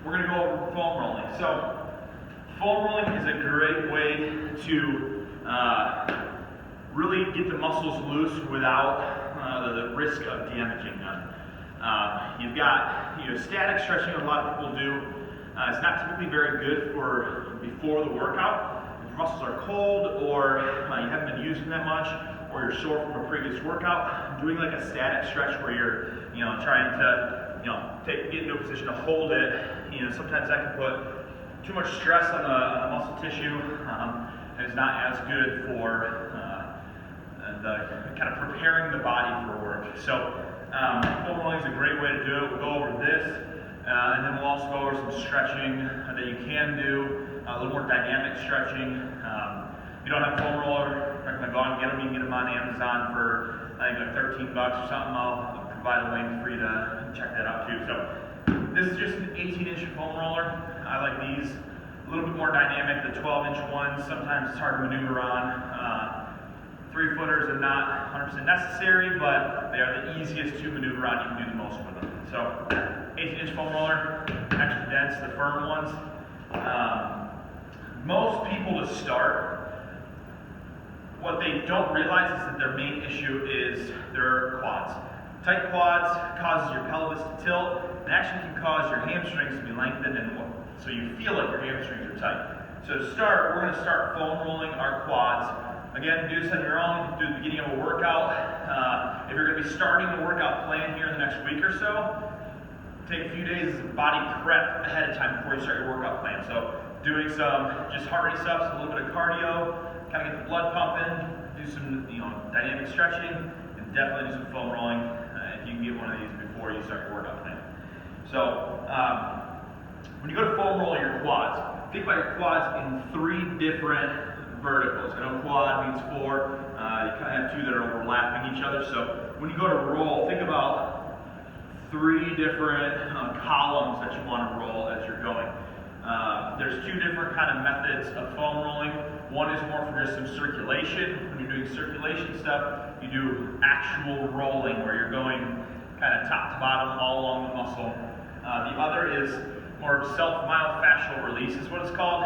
we're going to go over foam rolling. So foam rolling is a great way to really get the muscles loose without the risk of damaging them. You've got static stretching, a lot of people do. It's not typically very good for before the workout. If your muscles are cold, or you haven't been using that much, or you're sore from a previous workout, doing like a static stretch where you're trying to get into a position to hold it. Sometimes that can put too much stress on the muscle tissue, and it's not as good for the kind of preparing the body for work. So foam rolling is a great way to do it. We'll go over this, and then we'll also go over some stretching that you can do, a little more dynamic stretching. If you don't have a foam roller, I recommend going and get them. You can get them on Amazon for I think like $13 or something. I'll provide a link for you to check that out too. So this is just an 18-inch foam roller. I like these. A little bit more dynamic. The 12-inch ones, sometimes it's hard to maneuver on. 3-footers are not 100% necessary, but they are the easiest to maneuver on. You can do the most with them. So 18-inch foam roller, extra dense, the firm ones. Most people to start, what they don't realize is that their main issue is their quads. Tight quads causes your pelvis to tilt, and actually can cause your hamstrings to be lengthened, and so you feel like your hamstrings are tight. So to start, we're going to start foam rolling our quads. Again, do this on your own, do the beginning of a workout. If you're going to be starting a workout plan here in the next week or so, take a few days of body prep ahead of time before you start your workout plan. So doing some just heart rate ups, a little bit of cardio, kind of get the blood pumping, do some dynamic stretching, and definitely do some foam rolling if you can get one of these before you start your workout plan. So when you go to foam roll your quads, think about your quads in 3 different verticals. I know quad means 4. You kind of have 2 that are overlapping each other. So when you go to roll, think about 3 different columns that you want to roll as you're going. There's 2 different kind of methods of foam rolling. One is more for just some circulation. When you're doing circulation stuff, you do actual rolling where you're going kind of top to bottom all along the muscle. The other is more self-myofascial release is what it's called.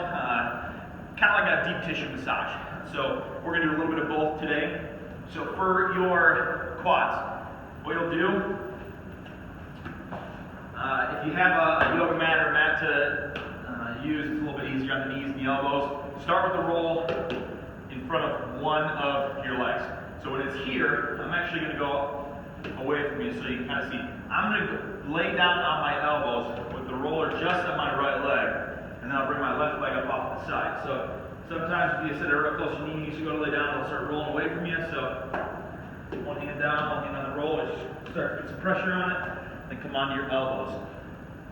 Kind of like a deep tissue massage. So we're going to do a little bit of both today. So for your quads, what you'll do, if you have a yoga mat or mat to use, it's a little bit easier on the knees and the elbows. Start with the roll in front of one of your legs. So when it's here, I'm actually going to go away from you so you can kind of see. I'm going to lay down on my elbows with the roller just on my right leg, and then I'll bring my left leg up off the side. So sometimes if you sit there real close to your knee, you go to lay down, it'll start rolling away from you. So one hand down, one hand on the roll, just start to get some pressure on it, then come onto your elbows.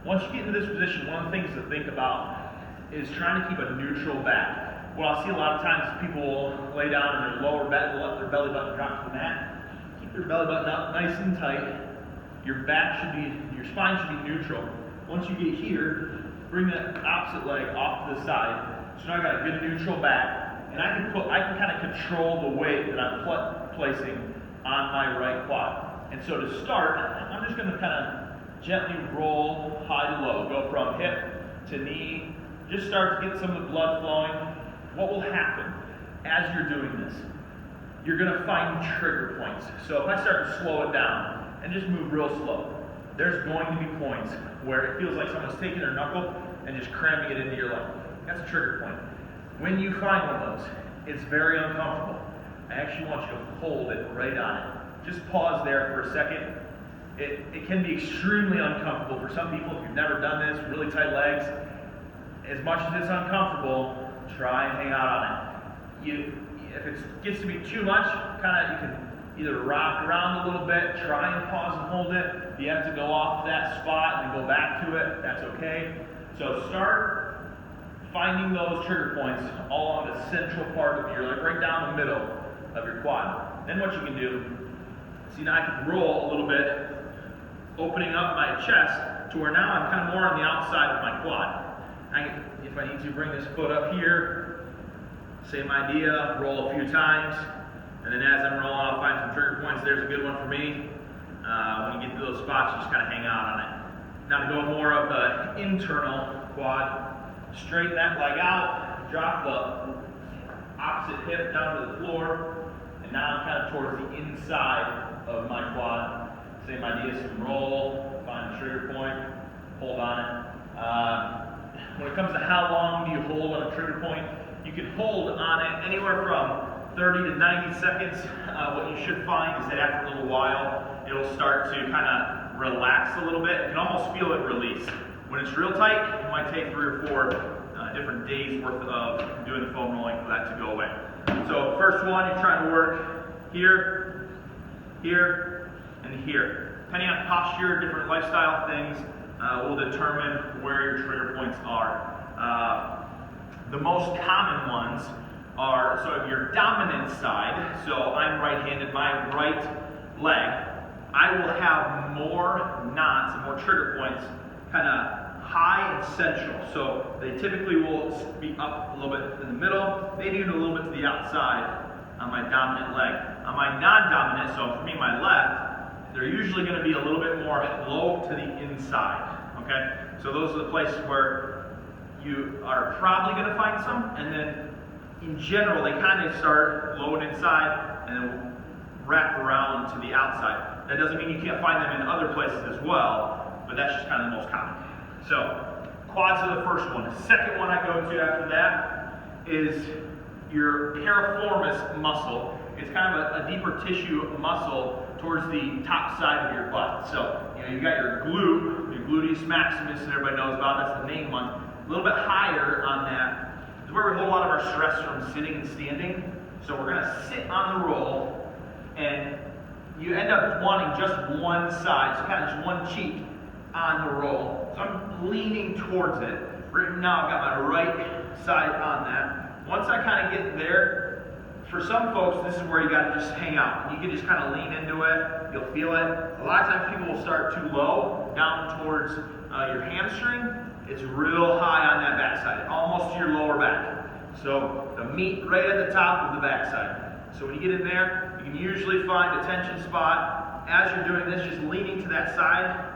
Once you get into this position, one of the things to think about is trying to keep a neutral back. What I'll see a lot of times is people will lay down and their lower back, let their belly button drop to the mat. Keep your belly button up nice and tight. Your spine should be neutral. Once you get here, bring that opposite leg off to the side. So now I've got a good neutral back, and I can kind of control the weight that I'm placing on my right quad. And so to start, I'm just going to kind of gently roll high to low. Go from hip to knee. Just start to get some of the blood flowing. What will happen as you're doing this? You're going to find trigger points. So if I start to slow it down and just move real slow, there's going to be points where it feels like someone's taking their knuckle and just cramming it into your leg. That's a trigger point. When you find one of those, it's very uncomfortable. I actually want you to hold it right on it. Just pause there for a second. It can be extremely uncomfortable for some people. If you've never done this, really tight legs, as much as it's uncomfortable, try and hang out on it. If it gets to be too much, you can either rock around a little bit, try and pause and hold it. If you have to go off that spot and go back to it, that's okay. So start finding those trigger points all on the central part of your leg, right down the middle of your quad. Then what you can do, see now I can roll a little bit, opening up my chest to where now I'm kind of more on the outside of my quad. If I need to bring this foot up here, same idea, roll a few times, and then as I'm rolling, I'll find some trigger points. There's a good one for me. When you get to those spots, you just kind of hang out on it. Now to go more of the internal quad, straighten that leg out, drop the opposite hip down to the floor, and now I'm kind of towards the inside of my quad. Same idea, some roll, find the trigger point, hold on it. When it comes to how long do you hold on a trigger point, you can hold on it anywhere from 30 to 90 seconds. What you should find is that after a little while, it'll start to kind of relax a little bit. You can almost feel it release. When it's real tight, it might take 3 or 4 different days worth of doing the foam rolling for that to go away. So first one, you're trying to work here, here, and here. Depending on posture, different lifestyle things will determine where your trigger points are. The most common ones are, so your dominant side, so I'm right-handed, my right leg, I will have more knots and more trigger points kind of high and central. So they typically will be up a little bit in the middle, maybe even a little bit to the outside on my dominant leg. On my non-dominant, so for me, my left, they're usually going to be a little bit more low to the inside, okay? So those are the places where you are probably going to find some, and then in general, they kind of start low and inside and then wrap around to the outside. That doesn't mean you can't find them in other places as well, but that's just kind of the most common. So quads are the first one. The second one I go to after that is your piriformis muscle. It's kind of a deeper tissue muscle towards the top side of your butt. So you got your glute, your gluteus maximus that everybody knows about. That's the main one. A little bit higher on that is where we hold a lot of our stress from sitting and standing. So we're going to sit on the roll, and you end up wanting just one side, so kind of just one cheek on the roll. So I'm leaning towards it. Right now I've got my right side on that. Once I kind of get there, for some folks this is where you got to just hang out. You can just kind of lean into it. You'll feel it. A lot of times people will start too low, down towards your hamstring. It's real high on that backside, almost to your lower back. So the meat right at the top of the backside. So when you get in there, you can usually find a tension spot. As you're doing this, just leaning to that side.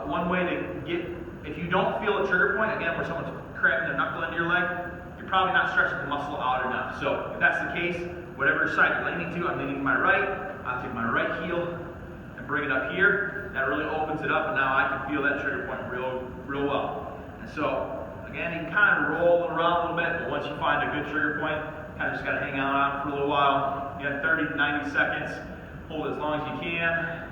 One way to get, if you don't feel a trigger point, again, where someone's cramming a knuckle into your leg, you're probably not stretching the muscle out enough. So if that's the case, whatever side you're leaning to, I'm leaning to my right. I'll take my right heel and bring it up here. That really opens it up, and now I can feel that trigger point real well. And so, again, you can kind of roll around a little bit, but once you find a good trigger point, kind of just got to hang on for a little while. You got 30 to 90 seconds. Hold it as long as you can.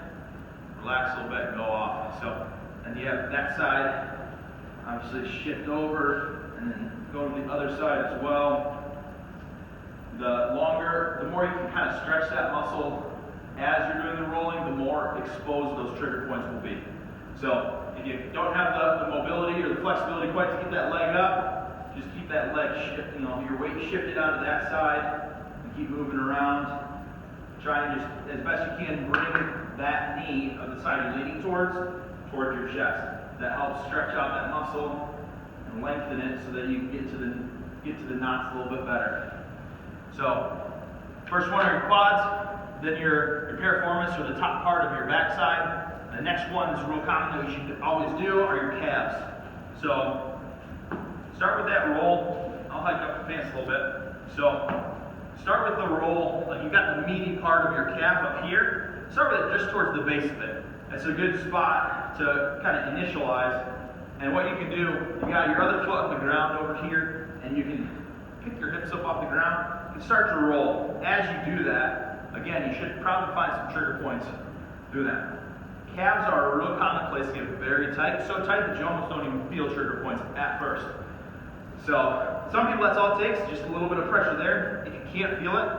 Relax a little bit and go off. So, and you have that side, obviously shift over and then go to the other side as well. The more you can kind of stretch that muscle as you're doing the rolling, the more exposed those trigger points will be. So if you don't have the mobility or the flexibility quite to get that leg up, just keep that leg your weight shifted onto that side and keep moving around. Try and just, as best you can, bring that knee of the side you're leaning towards your chest. That helps stretch out that muscle and lengthen it so that you can get to the knots a little bit better. So, first one are your quads, then your piriformis, or the top part of your backside. The next one is real common that you should always do are your calves. So, start with that roll. I'll hike up the pants a little bit. So, start with the roll. You got the meaty part of your calf up here. Start with it just towards the base of it. That's a good spot to kind of initialize. And what you can do, you got your other foot on the ground over here, and you can pick your hips up off the ground and start to roll. As you do that, again, you should probably find some trigger points through that. Calves are a real common place to get very tight, so tight that you almost don't even feel trigger points at first. So, some people that's all it takes, just a little bit of pressure there. If you can't feel it,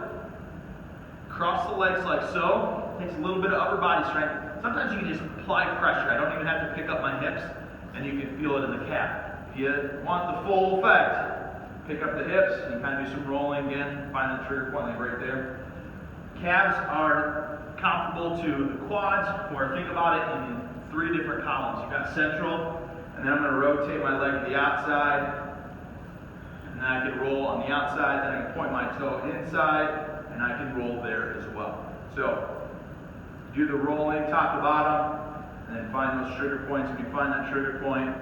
cross the legs like so. It takes a little bit of upper body strength. Sometimes you can just apply pressure. I don't even have to pick up my hips, and you can feel it in the calf. If you want the full effect, pick up the hips and kind of do some rolling again. Find the trigger point like right there. Calves are comparable to the quads, where think about it in 3 different columns. You've got central, and then I'm going to rotate my leg to the outside, and then I can roll on the outside, then I can point my toe inside, and I can roll there as well. So, do the rolling top to bottom, and then find those trigger points. When you find that trigger point,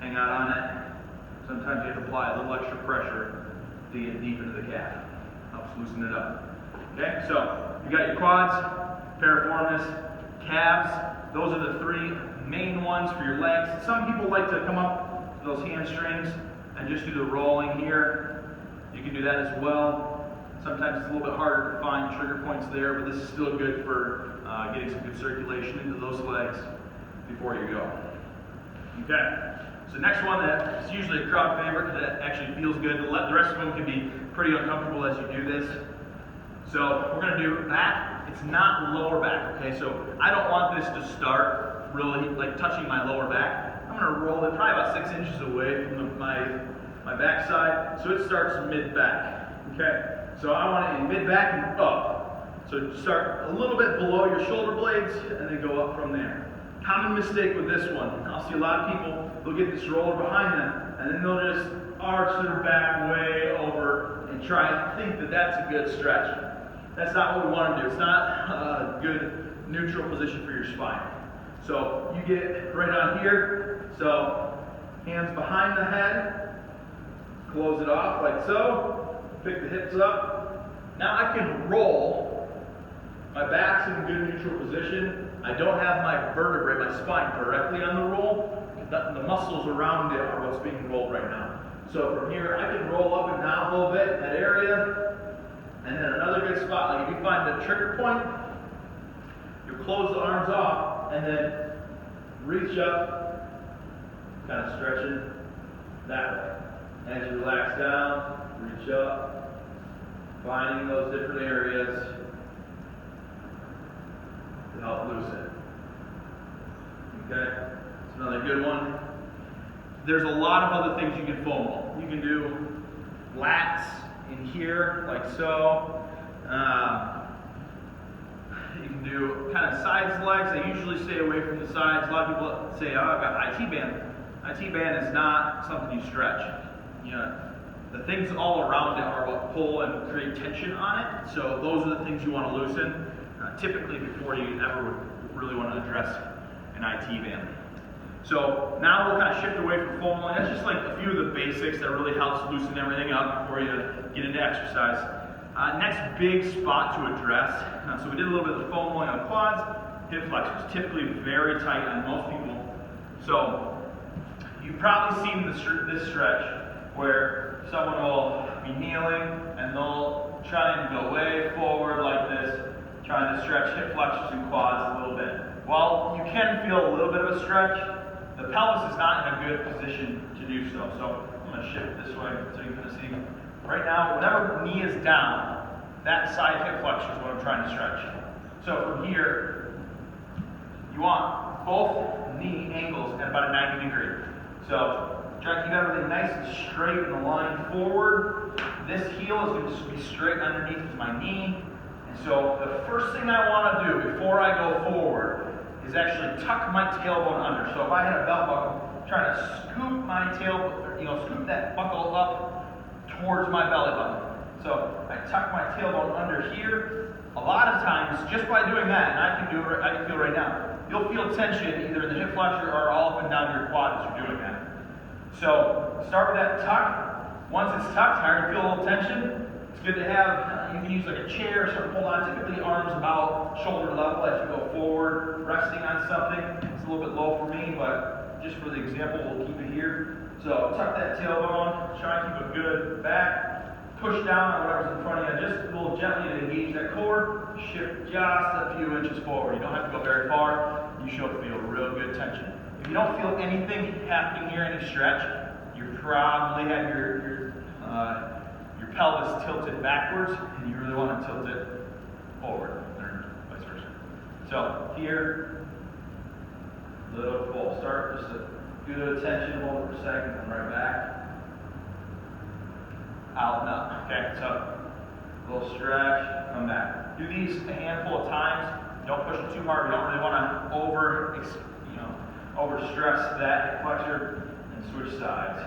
hang out on it. Sometimes you have to apply a little extra pressure to get deep into the calf. Helps loosen it up. Okay, so you got your quads, piriformis, calves. Those are the three main ones for your legs. Some people like to come up to those hamstrings and just do the rolling here. You can do that as well. Sometimes it's a little bit harder to find trigger points there, but this is still good for getting some good circulation into those legs before you go. Okay, so next one that is usually a crowd favorite because it actually feels good. The rest of them can be pretty uncomfortable as you do this. So we're going to do back. It's not lower back, okay? So I don't want this to start really like touching my lower back. I'm going to roll it probably about 6 inches away from my back side. So it starts mid-back, okay? So I want it in mid-back and up. So start a little bit below your shoulder blades and then go up from there. Common mistake with this one. I'll see a lot of people, they'll get this roller behind them and then they'll just arch their back way over and try and think that that's a good stretch. That's not what we want to do. It's not a good neutral position for your spine. So you get right on here. So hands behind the head. Close it off like so. Pick the hips up. Now I can roll. My back's in a good neutral position. I don't have my vertebrae, my spine directly on the roll. The muscles around it are what's being rolled right now. So from here I can roll up and down a little bit in that area. And then another good spot, like if you find the trigger point, you close the arms off and then reach up, kind of stretching that way. As you relax down, reach up, finding those different areas to help loosen. Okay, it's another good one. There's a lot of other things you can foam roll. You can do lats in here, like so. You can do kind of sides legs. I usually stay away from the sides. A lot of people say, oh, I've got IT band. IT band is not something you stretch. You know, the things all around it are what pull and create tension on it. So those are the things you want to loosen, typically before you ever would really want to address an IT band. So now we'll kind of shift away from foam rolling. That's just like a few of the basics that really helps loosen everything up before you get into exercise. Next big spot to address. So we did a little bit of foam rolling on quads, hip flexors, typically very tight on most people. So you've probably seen this stretch where someone will be kneeling and they'll try and go way forward like this, trying to stretch hip flexors and quads a little bit. While you can feel a little bit of a stretch, the pelvis is not in a good position to do so. So I'm going to shift this way so you can see. Right now, whenever knee is down, that side hip flexor is what I'm trying to stretch. So from here, you want both knee angles at about a 90 degree. So try to keep everything nice and straight in the line forward. This heel is going to be straight underneath my knee. And so the first thing I want to do before I go forward is actually tuck my tailbone under. So if I had a belt buckle, I'm trying to scoop my scoop that buckle up towards my belly button. So I tuck my tailbone under here. A lot of times, just by doing that, and I can feel right now, you'll feel tension either in the hip flexor or all up and down your quad as you're doing that. So start with that tuck. Once it's tucked, I already feel a little tension. It's good to have, you can use like a chair or something to hold on. Typically arms about shoulder level as you go forward, resting on something. It's a little bit low for me, but just for the example, we'll keep it here. So tuck that tailbone, try and keep a good back, push down on whatever's in front of you, just a little gently to engage that core, shift just a few inches forward. You don't have to go very far, you should feel real good tension. If you don't feel anything happening here, any stretch, you probably have your pelvis tilted backwards, and you really want to tilt it forward, or vice versa. So here, little pull. Start just a good tension, hold it for a second, and right back. Out and up. Okay, so a little stretch, come back. Do these a handful of times. Don't push it too hard. We don't really want to overstress that flexor and switch sides.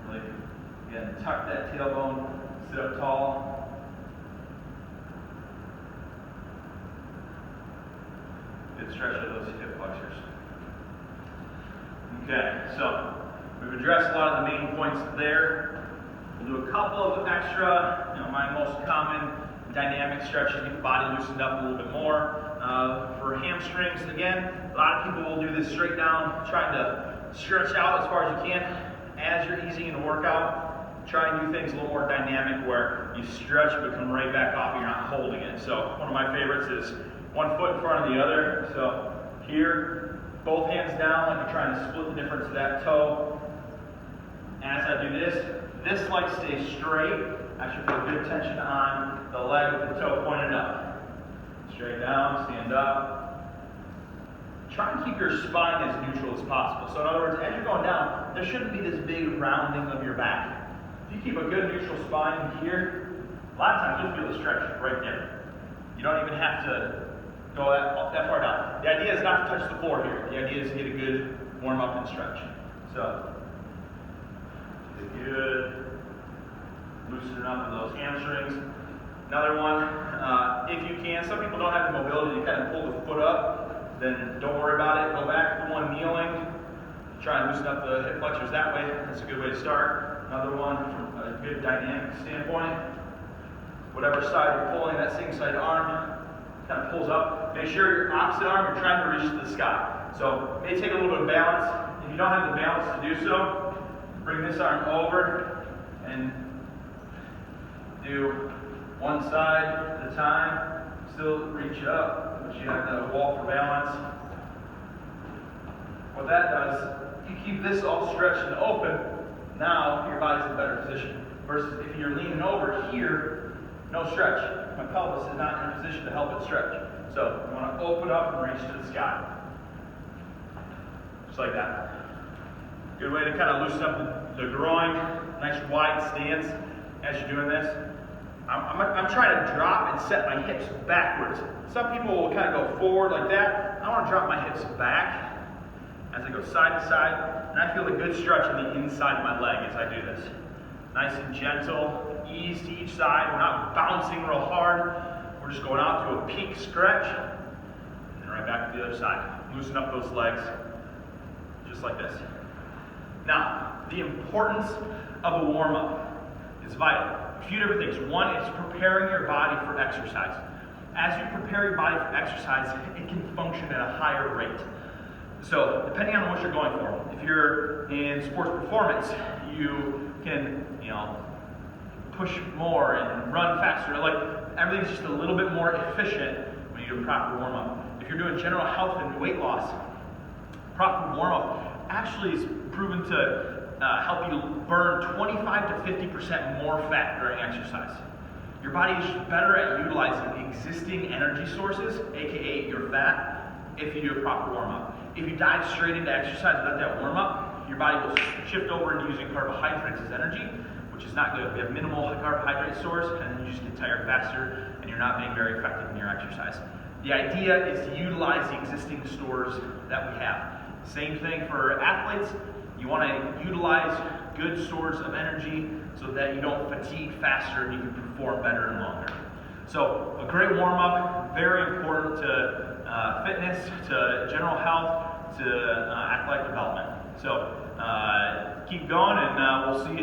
Really, again, tuck that tailbone, sit up tall. Good stretch of those hip flexors. Okay, so we've addressed a lot of the main points there. We'll do a couple of extra, my most common dynamic stretches, get the body loosened up a little bit more. For hamstrings, again, a lot of people will do this straight down, trying to stretch out as far as you can. As you're easing into workout, try and do things a little more dynamic where you stretch but come right back off and you're not holding it. So one of my favorites is one foot in front of the other. So here, both hands down like you're trying to split the difference of that toe. As I do this leg stays straight. Actually feel good tension on the leg with the toe pointed up. Straight down, stand up. Try and keep your spine as neutral as possible. So in other words, as you're going down, there shouldn't be this big rounding of your back. If you keep a good neutral spine here, a lot of times you'll feel the stretch right there. You don't even have to go that far down. The idea is not to touch the floor here. The idea is to get a good warm up and stretch. So, good. Loosening up of those hamstrings. Another one, if you can, some people don't have the mobility to kind of pull the foot up, then don't worry about it. Go back to the one kneeling. Try and loosen up the hip flexors that way. That's a good way to start. Another one from a good dynamic standpoint. Whatever side you're pulling, that same side arm kind of pulls up. Make sure your opposite arm, you're trying to reach to the sky. So it may take a little bit of balance. If you don't have the balance to do so, bring this arm over and do one side at a time. Still reach up, but you have the wall for balance. What that does, you keep this all stretched and open, now your body's in a better position. Versus if you're leaning over here, no stretch. My pelvis is not in a position to help it stretch. So you want to open up and reach to the sky. Just like that. Good way to kind of loosen up the groin, nice wide stance as you're doing this. I'm trying to drop and set my hips backwards. Some people will kind of go forward like that. I want to drop my hips back as I go side to side, and I feel a good stretch on the inside of my leg as I do this. Nice and gentle, ease to each side. We're not bouncing real hard. We're just going out to a peak stretch, and then right back to the other side. Loosen up those legs, just like this. Now, the importance of a warm-up is vital. A few different things. One is preparing your body for exercise. As you prepare your body for exercise, it can function at a higher rate. So, depending on what you're going for, if you're in sports performance, you can, push more and run faster. Like, everything's just a little bit more efficient when you do a proper warm-up. If you're doing general health and weight loss, proper warm-up actually is proven to help you burn 25 to 50% more fat during exercise. Your body is better at utilizing existing energy sources, aka your fat, if you do a proper warm-up. If you dive straight into exercise without that warm-up, your body will shift over into using carbohydrates as energy, which is not good. We have minimal carbohydrate stores, and then you just get tired faster, and you're not being very effective in your exercise. The idea is to utilize the existing stores that we have. Same thing for athletes. You want to utilize good stores of energy so that you don't fatigue faster and you can perform better and longer. So a great warm-up, very important to fitness, to general health, to athletic development. So keep going, and we'll see you